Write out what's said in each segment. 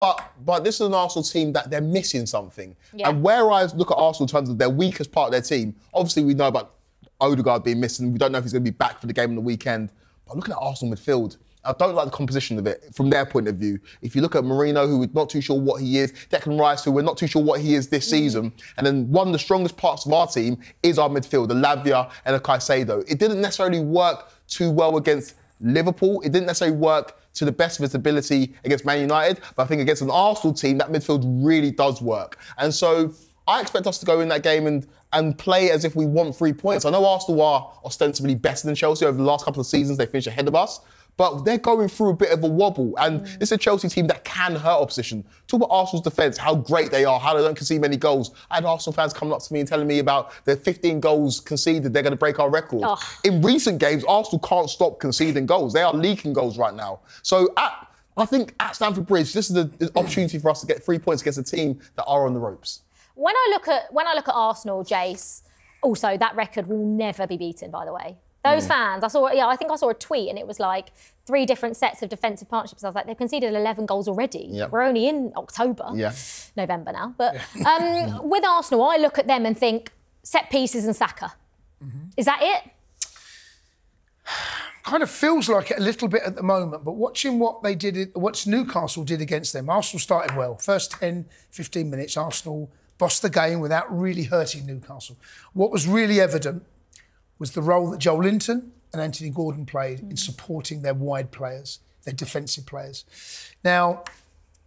But this is an Arsenal team that they're missing something. Yeah. And where I look at Arsenal in terms of their weakest part of their team, obviously we know about Odegaard being missing. We don't know if he's going to be back for the game on the weekend. But looking at Arsenal midfield, I don't like the composition of it from their point of view. If you look at Marino, who we're not too sure what he is, Declan Rice, who we're not too sure what he is this season, and then one of the strongest parts of our team is our midfield, the Olivia and the Caicedo. It didn't necessarily work too well against Liverpool. It didn't necessarily work to the best of its ability against Man United, but I think against an Arsenal team, that midfield really does work. And so I expect us to go in that game and play as if we want 3 points. I know Arsenal are ostensibly better than Chelsea over the last couple of seasons. They finished ahead of us. But they're going through a bit of a wobble. And it's a Chelsea team that can hurt opposition. Talk about Arsenal's defence, how great they are, how they don't concede many goals. I had Arsenal fans coming up to me and telling me about their 15 goals conceded, they're going to break our record. Oh. In recent games, Arsenal can't stop conceding goals. They are leaking goals right now. So I think at Stamford Bridge, this is the opportunity for us to get 3 points against a team that are on the ropes. When I look at Arsenal, Jace, also that record will never be beaten, by the way. Those fans, I think I saw a tweet and it was like 3 different sets of defensive partnerships. I was like, they've conceded 11 goals already. Yep. We're only in October, November now. But with Arsenal, I look at them and think set pieces and Saka. Is that it? Kind of feels like it a little bit at the moment, but watching what Newcastle did against them, Arsenal started well. First 10, 15 minutes, Arsenal bossed the game without really hurting Newcastle. What was really evident was the role that Joel Linton and Anthony Gordon played in supporting their wide players, their defensive players. Now,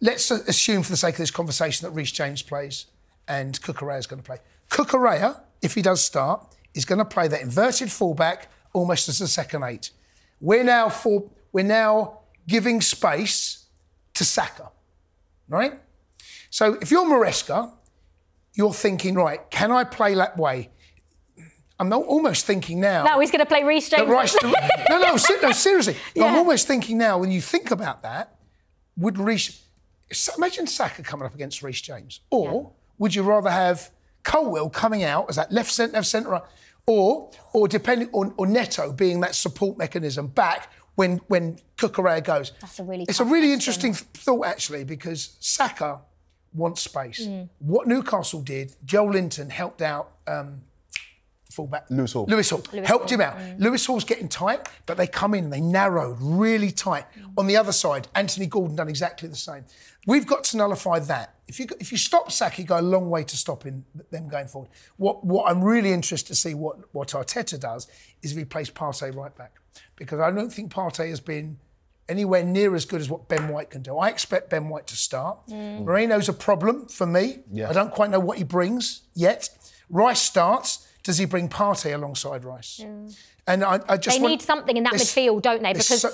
let's assume for the sake of this conversation that Reece James plays and Cucurella is going to play. Cucurella, if he does start, is going to play that inverted fullback almost as a second 8. We're now giving space to Saka, right? So if you're Maresca, you're thinking, right, can I play that way? I'm almost thinking now... No, he's going to play Reece James. No, seriously. Yeah. I'm almost thinking now, when you think about that, would Reece... Imagine Saka coming up against Reece James. Or would you rather have Colwill coming out as that left centre, or depending on Neto being that support mechanism back when Cucurella goes? That's a really It's a really interesting thought, actually, because Saka wants space. What Newcastle did, Joel Linton helped out... fullback. Lewis Hall. Helped him out. Lewis Hall's getting tight, but they come in and they narrowed really tight. On the other side, Anthony Gordon done exactly the same. We've got to nullify that. If you stop Saka, you go a long way to stopping them going forward. What I'm really interested to see what Arteta does is if he plays Partey right back. Because I don't think Partey has been anywhere near as good as what Ben White can do. I expect Ben White to start. Moreno's a problem for me. Yeah. I don't quite know what he brings yet. Rice starts. Does he bring Partey alongside Rice? And I just need something in that midfield, don't they? Because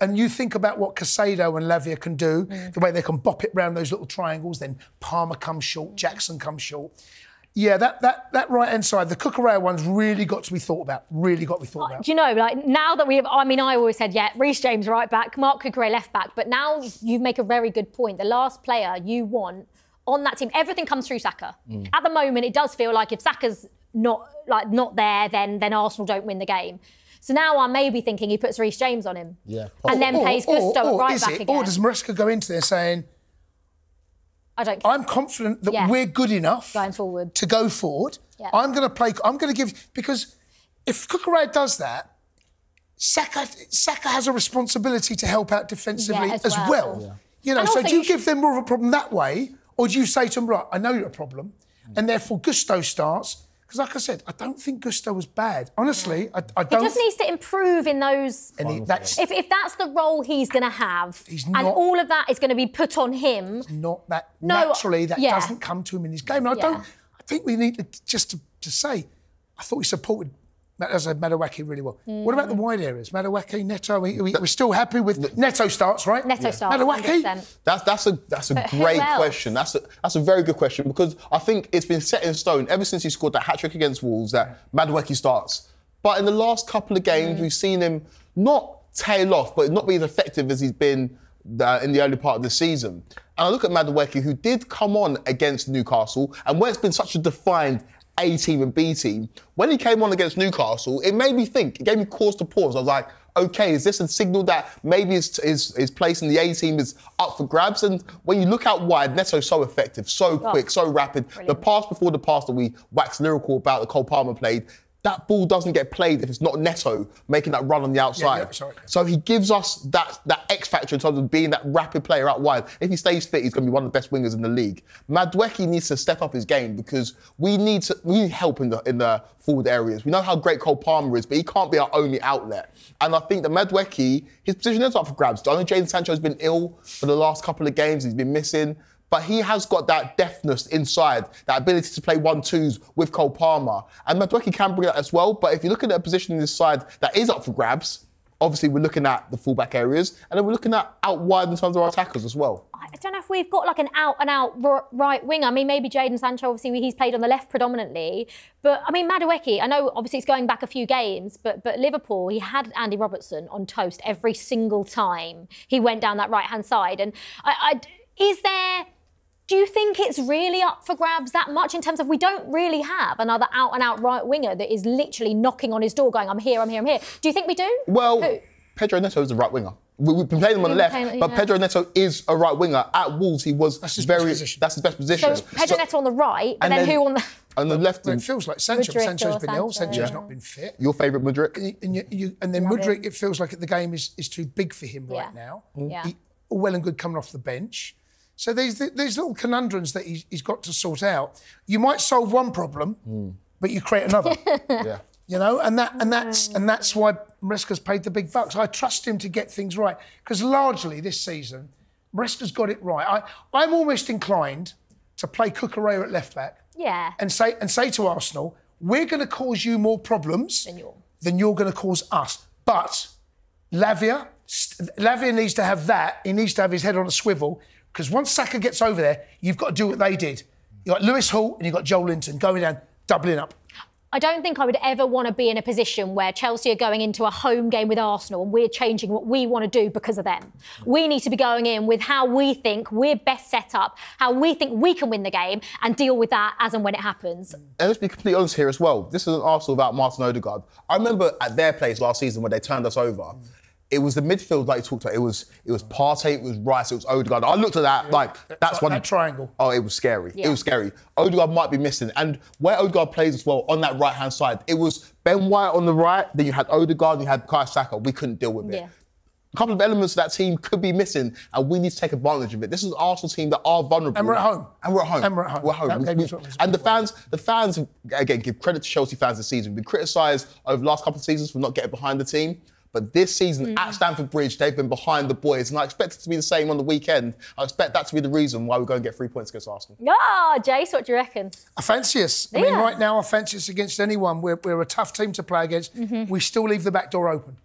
and you think about what Caicedo and Lavia can do, the way they can bop it round those little triangles. Then Palmer comes short, Jackson comes short. Yeah, that right hand side, the Cucurella one's really got to be thought about. Really got to be thought about. Do you know, like now that I always said, Reece James right back, Mark Cucurella left back, but now you make a very good point. The last player you want on that team, everything comes through Saka. At the moment, it does feel like if Saka's not there, then Arsenal don't win the game. So now I'm maybe thinking he puts Reece James on him. Yeah. And then plays Gusto right back again. Or does Maresca go into there saying, I'm confident that we're good enough going forward to go forward. Yeah. I'm going to give... Because if Cucurella does that, Saka has a responsibility to help out defensively as well. Yeah. You know, so do you give them more of a problem that way, or do you say to them, right, I know you're a problem, and therefore Gusto starts... Because, like I said, I don't think Gusto was bad. Honestly, I don't... He just needs to improve in those... If that's the role he's going to have, and all of that is going to be put on him... Not that... Naturally, that doesn't come to him in his game. And I think we need to say, I thought we supported Madueke really well. What about the wide areas? Madueke, Neto, we're still happy with... Neto starts, right? Neto starts, Madueke? That's a great question. That's a very good question, because I think it's been set in stone ever since he scored that hat-trick against Wolves that Madueke starts. But in the last couple of games, we've seen him not tail off, but not be as effective as he's been in the early part of the season. And I look at Madueke, who did come on against Newcastle, and where it's been such a defined A team and B team, when he came on against Newcastle, it made me think, it gave me cause to pause. I was like, okay, is this a signal that maybe his place in the A team is up for grabs? And when you look out wide, Neto's so effective, so quick, so rapid. Brilliant. The pass before the pass that we waxed lyrical about that Cole Palmer played, that ball doesn't get played if it's not Neto making that run on the outside. So he gives us that X factor in terms of being that rapid player out wide. If he stays fit, he's going to be one of the best wingers in the league. Madueke needs to step up his game because we need help in the forward areas. We know how great Cole Palmer is, but he can't be our only outlet. And I think that Madueke, his position is up for grabs. I know Jadon Sancho's been ill for the last couple of games. He's been missing. But he has got that deftness inside, that ability to play 1-2s with Cole Palmer. And Madueke can bring that as well. But if you look at a position in this side that is up for grabs, obviously we're looking at the fullback areas and then we're looking at out wide in terms of our attackers as well. I don't know if we've got like an out-and-out right winger. I mean, maybe Jadon Sancho, obviously he's played on the left predominantly. But I mean, Madueke, I know obviously it's going back a few games, but Liverpool, he had Andy Robertson on toast every single time he went down that right-hand side. And do you think it's really up for grabs that much in terms of we don't really have another out-and-out right winger that is literally knocking on his door going, I'm here, I'm here, I'm here. Do you think we do? Well, Who? Pedro Neto is a right winger. We've been playing him on the left, but Pedro Neto is a right winger. At Wolves, he was That's his best position. So Pedro Neto on the right, and then who on the... On the left. Well, it feels like Sancho. Sancho's been ill. Sancho's not been fit. Your favourite Mudryk? And then Mudryk, it feels like the game is too big for him right now. Yeah. All well and good coming off the bench. So these little conundrums that he's got to sort out. You might solve one problem, but you create another. Yeah. You know, and that's why Maresca's paid the big bucks. I trust him to get things right because largely this season, Maresca's got it right. I'm almost inclined to play Cucurella at left back. Yeah. And say to Arsenal, we're going to cause you more problems than you're going to cause us. But Lavia needs to have that. He needs to have his head on a swivel. Because once Saka gets over there, you've got to do what they did. You've got Lewis Hall and you've got Joel Linton going down, doubling up. I don't think I would ever want to be in a position where Chelsea are going into a home game with Arsenal and we're changing what we want to do because of them. We need to be going in with how we think we're best set up, how we think we can win the game and deal with that as and when it happens. And let's be completely honest here as well. This is an Arsenal without Martin Odegaard. I remember at their place last season when they turned us over, it was the midfield like you talked about. It was Partey, it was Rice, it was Odegaard. I looked at that that's one. That triangle. Oh, it was scary. Yeah. It was scary. Odegaard might be missing. And where Odegaard plays as well, on that right-hand side, it was Ben White on the right, then you had Odegaard, and you had Kai Saka. We couldn't deal with it. Yeah. A couple of elements of that team could be missing, and we need to take advantage of it. This is an Arsenal team that are vulnerable. And we're at home. We're at home. And the fans, again, give credit to Chelsea fans this season. We've been criticised over the last couple of seasons for not getting behind the team. But this season at Stamford Bridge, they've been behind the boys. And I expect it to be the same on the weekend. I expect that to be the reason why we're going to get 3 points against Arsenal. Jace, what do you reckon? I fancy us. I mean, right now, I fancy us against anyone. We're a tough team to play against. We still leave the back door open.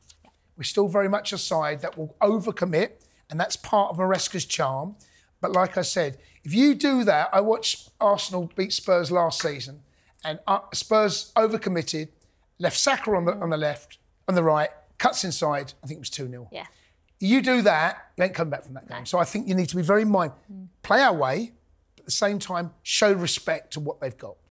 We're still very much a side that will overcommit, and that's part of Maresca's charm. But like I said, if you do that, I watched Arsenal beat Spurs last season, and Spurs overcommitted, left Saka on the left, on the right, cuts inside, I think it was 2-0. Yeah. You do that, you ain't coming back from that game. So I think you need to be very mindful. Play our way, but at the same time, show respect to what they've got.